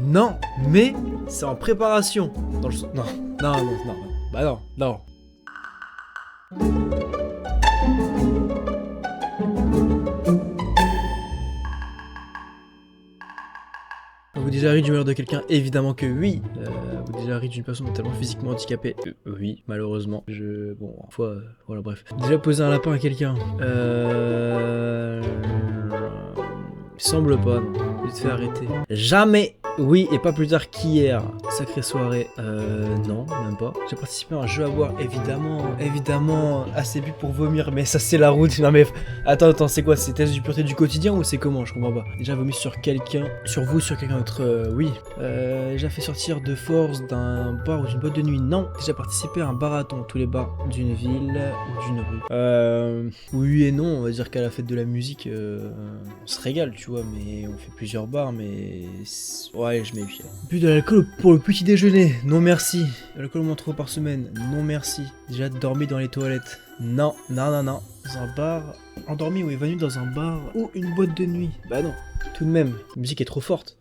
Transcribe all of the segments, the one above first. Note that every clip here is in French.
Non, mais c'est en préparation. Dans le... Non, non, non, non, non. Bah non, non. Avez-vous déjà ri du malheur de quelqu'un? Évidemment que oui. Avez-vous déjà ri d'une personne totalement physiquement handicapée? Oui, malheureusement. Bon, parfois, voilà, bref. Déjà posé un lapin à quelqu'un? Il semble pas, non. Je te fais arrêter. Jamais. Oui, et pas plus tard qu'hier. Sacrée soirée. Non, même pas. J'ai participé à un jeu à boire, évidemment, assez bu pour vomir, mais ça c'est la route. Non mais, attends, c'est quoi? C'est test du pureté du quotidien ou c'est comment? Je comprends pas. Déjà vomi sur quelqu'un, sur vous, sur quelqu'un d'autre, oui. Déjà fait sortir de force d'un bar ou d'une boîte de nuit? Non. Déjà participé à un marathon, tous les bars d'une ville ou d'une rue? Oui et non, on va dire qu'à la fête de la musique, on se régale, tu vois, mais on fait plusieurs bars, mais... Ouais, je méfie. Bu de l'alcool pour le petit déjeuner? Non merci. De l'alcool au moins 3 fois par semaine? Non merci. Déjà dormi dans les toilettes? Non. Dans un bar? Endormi ou évanoui dans un bar ou une boîte de nuit? Bah non. Tout de même, la musique est trop forte.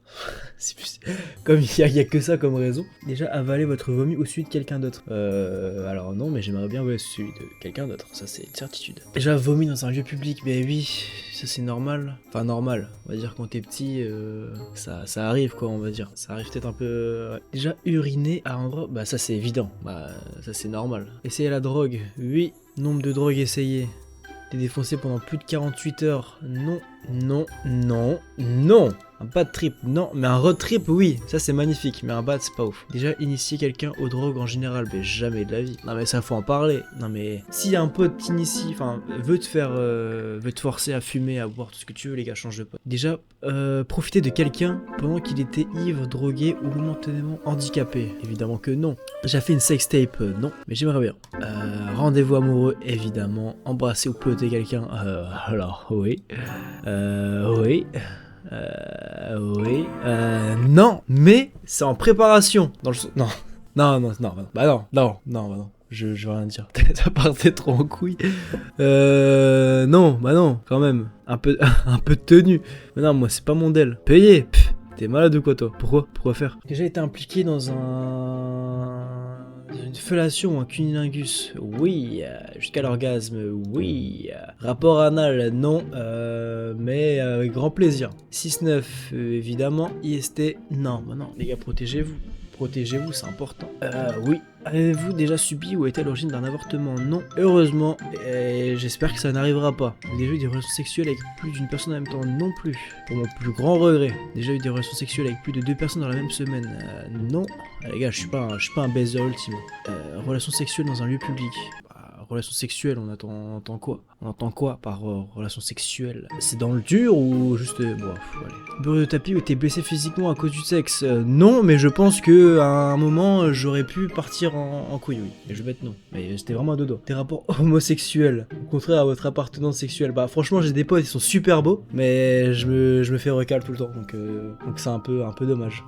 C'est plus... Comme il y a que ça comme raison. Déjà avaler votre vomi au celui de quelqu'un d'autre? Alors non, mais j'aimerais bien avaler celui de quelqu'un d'autre. Ça c'est une certitude. Déjà vomi dans un lieu public? Ben oui, ça c'est normal. Enfin normal. On va dire quand t'es petit, ça arrive quoi, on va dire. Ça arrive peut-être un peu... Ouais. Déjà uriner à un endroit? Bah ça c'est évident. Bah ça c'est normal. Essayer la drogue? Oui. Nombre de drogues essayées? T'es défoncé pendant plus de 48 heures? Non. Un bad trip, non. Mais un road trip, oui, ça c'est magnifique. Mais un bad, c'est pas ouf. Déjà, initier quelqu'un aux drogues en général, mais jamais de la vie. Non mais ça faut en parler. Non mais si un pote t'initie, enfin veut te forcer à fumer, à boire tout ce que tu veux, les gars, change de pote. Déjà, profiter de quelqu'un pendant qu'il était ivre, drogué ou momentanément handicapé? Évidemment que non. J'ai fait une sextape, non. Mais j'aimerais bien. Rendez-vous amoureux, évidemment. Embrasser ou peloter quelqu'un? Alors oui. Oui. Non, mais c'est en préparation. Dans le... Non. Bah non. Je vais rien dire. Ça partait trop en couille. Non, bah non, quand même. Un peu de tenue. Mais non, moi c'est pas mon del. Payé. T'es malade ou quoi toi? Pourquoi faire? J'ai déjà été impliqué dans une fellation ou un cunilingus? Oui. Jusqu'à l'orgasme? Oui. Rapport anal? Non. Mais avec grand plaisir. 6-9, évidemment. IST? Non. Bah non, les gars, protégez-vous. Protégez-vous, c'est important. Oui. Avez-vous déjà subi ou été à l'origine d'un avortement? Non. Heureusement, et j'espère que ça n'arrivera pas. Déjà eu des relations sexuelles avec plus d'une personne en même temps? Non plus. Pour mon plus grand regret. Déjà eu des relations sexuelles avec plus de 2 personnes dans la même semaine? Non. Les gars, je suis pas un baiser ultime. Relations sexuelles dans un lieu public? Relation sexuelle, on entend quoi? On entend quoi par relation sexuelle? C'est dans le dur ou juste... Bon, allez. Beurre de tapis ou été blessé physiquement à cause du sexe? Non, mais je pense que à un moment, j'aurais pu partir en couille, oui. Mais je vais être non. Mais c'était vraiment un dodo. Des rapports homosexuels, au contraire à votre appartenance sexuelle? Bah franchement, j'ai des potes, ils sont super beaux, mais je me fais recal tout le temps, donc c'est un peu dommage.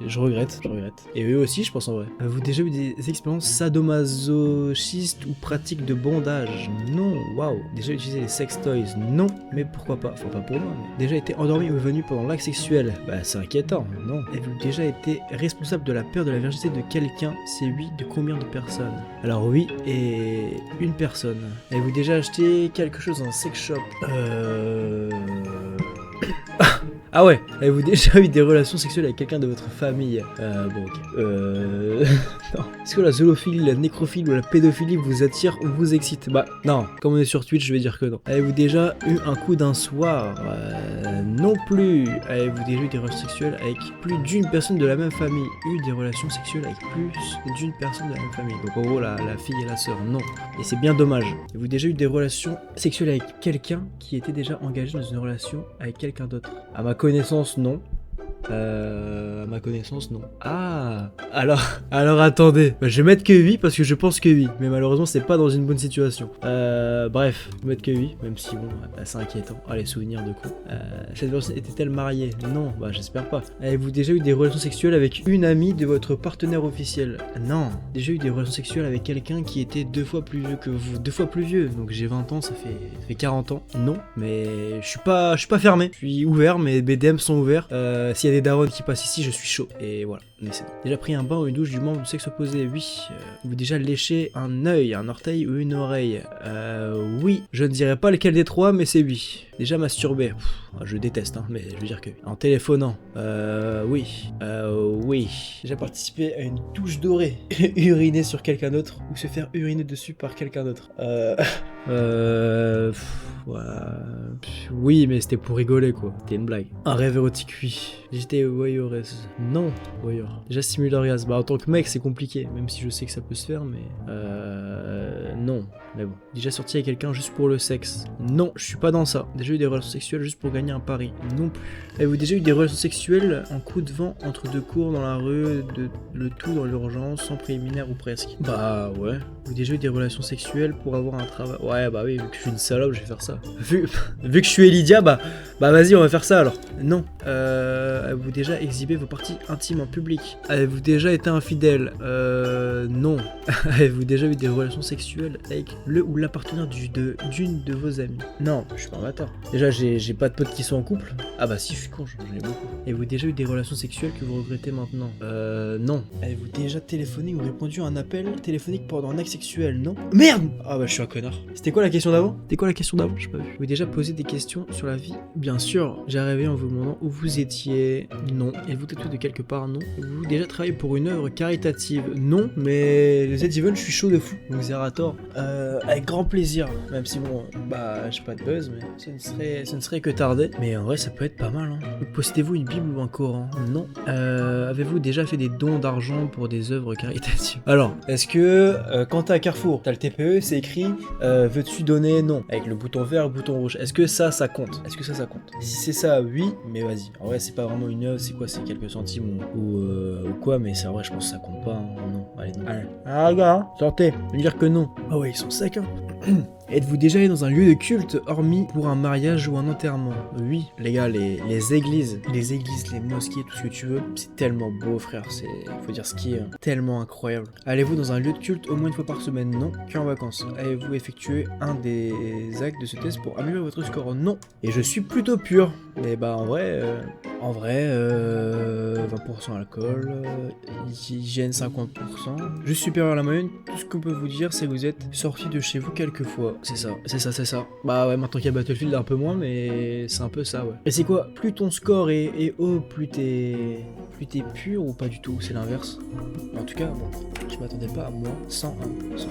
Je regrette. Et eux aussi, je pense en vrai. Avez-vous déjà eu des expériences sadomasochistes ou pratiques de bondage? Non. Waouh. Déjà utilisé les sex toys? Non. Mais pourquoi pas? Enfin pas pour moi. Mais... Déjà été endormi ou venu pendant l'acte sexuel? Bah c'est inquiétant. Non. Avez-vous déjà été responsable de la perte de la virginité de quelqu'un? C'est oui. De combien de personnes? Alors oui, et une personne. Avez-vous déjà acheté quelque chose dans un sex shop? Ah ouais, avez-vous déjà eu des relations sexuelles avec quelqu'un de votre famille? Bon ok. Non. Est-ce que la zoophilie, la nécrophilie ou la pédophilie vous attire ou vous excite? Bah non, comme on est sur Twitch, je vais dire que non. Avez-vous déjà eu un coup d'un soir? Non plus. Avez-vous déjà eu des relations sexuelles avec plus d'une personne de la même famille? Eu des relations sexuelles avec plus d'une personne de la même famille? Donc en gros la fille et la sœur, non. Et c'est bien dommage. Avez-vous déjà eu des relations sexuelles avec quelqu'un qui était déjà engagé dans une relation avec quelqu'un d'autre? À ma connaissance, non. À ma connaissance, non. Ah, alors attendez. Bah, je vais mettre que oui parce que je pense que oui. Mais malheureusement, c'est pas dans une bonne situation. Bref, je vais mettre que oui. Même si bon, c'est inquiétant. Ah, les souvenirs de coup. Cette personne était-elle mariée? Non, bah j'espère pas. Avez-vous déjà eu des relations sexuelles avec une amie de votre partenaire officiel? Non. Déjà eu des relations sexuelles avec quelqu'un qui était 2 fois plus vieux que vous? 2 fois plus vieux. Donc j'ai 20 ans, ça fait 40 ans. Non, mais je suis pas fermé. Je suis ouvert, mes DM sont ouverts. S'il y a des darons qui passent ici, je suis chaud. Et voilà, mais c'est bon. Déjà pris un bain ou une douche du membre du sexe opposé? Oui. Ou déjà léché un œil, un orteil ou une oreille? Oui. Je ne dirais pas lequel des trois, mais c'est oui. Déjà masturbé? Je déteste, hein, mais je veux dire que... En téléphonant? Oui. Oui. Déjà participé à une douche dorée? Uriner sur quelqu'un d'autre? Ou se faire uriner dessus par quelqu'un d'autre? Oui, mais c'était pour rigoler, quoi. C'était une blague. Un rêve érotique, oui. J'étais voyeureuse. Non, voyeur. Déjà simule l'orgasme. Bah, en tant que mec, c'est compliqué, même si je sais que ça peut se faire, mais... Non. Mais bon. Déjà sorti avec quelqu'un juste pour le sexe? Non, je suis pas dans ça. Déjà eu des relations sexuelles juste pour gagner un pari? Non plus. Avez-vous déjà eu des relations sexuelles en coup de vent entre deux cours dans la rue, le tout dans l'urgence, sans préliminaire ou presque? Bah ouais. Avez-vous déjà eu des relations sexuelles pour avoir un travail? Ouais, bah oui, vu que je suis une salope, je vais faire ça. Vu que je suis Elidia, bah vas-y, on va faire ça alors. Non. Avez-vous déjà exhibé vos parties intimes en public? Avez-vous déjà été infidèle? Non. Avez-vous déjà eu des relations sexuelles avec le ou la partenaire d'une de vos amies? Non, je suis pas un bâtard. Déjà, j'ai pas de potes qui sont en couple. Ah bah si, je suis con, j'en ai beaucoup. Avez-vous déjà eu des relations sexuelles que vous regrettez maintenant? Non. Avez-vous déjà téléphoné ou répondu à un appel téléphonique pendant un acte sexuel? Non. Merde! Ah bah je suis un connard. C'était quoi la question d'avant? J'ai pas vu. Avez-vous déjà posé des questions sur la vie? Bien sûr. J'ai rêvé en vous demandant où vous étiez? Non. Êtes-vous tatoué de quelque part? Non. Avez-vous déjà travaillé pour une œuvre caritative? Non. Mais les Z-Even, je suis chaud de fou. Donc Zerator, avec grand plaisir. Même si bon, bah j'ai pas de buzz, mais ce ne serait que tardé. Mais en vrai, ça peut être pas mal. Hein. Possédez-vous une Bible ou un Coran? Non. Avez-vous déjà fait des dons d'argent pour des œuvres caritatives? Alors, est-ce que quand t'es à Carrefour, t'as le TPE, c'est écrit veux-tu donner? Non. Avec le bouton vert, le bouton rouge. Est-ce que ça compte? Si c'est ça, oui, mais vas-y. En vrai, c'est pas vraiment une œuvre, c'est quoi? C'est quelques centimes ou quoi, mais c'est vrai, je pense que ça compte pas. Hein. Non, allez, non. Allez. Ah, les gars, sortez. Me dire que non. Ah ouais, ils sont secs, hein. Êtes-vous déjà allé dans un lieu de culte, hormis pour un mariage ou un enterrement? Oui, les gars, les églises, les mosquées, tout ce que tu veux, c'est tellement beau, frère, faut dire ce qui est tellement incroyable. Allez-vous dans un lieu de culte au moins une fois par semaine? Non. Qu'en vacances? Avez-vous effectué un des actes de ce test pour améliorer votre score? Non. Et je suis plutôt pur. Mais bah en vrai, 20% alcool, hygiène 50%, juste supérieur à la moyenne. Tout ce qu'on peut vous dire, c'est que vous êtes sorti de chez vous quelques fois. C'est ça. Bah ouais, maintenant qu'il y a Battlefield, un peu moins, mais c'est un peu ça, ouais. Et c'est quoi? Plus ton score est haut, plus t'es pur ou pas du tout? C'est l'inverse. En tout cas, bon, je m'attendais pas à moins 101%.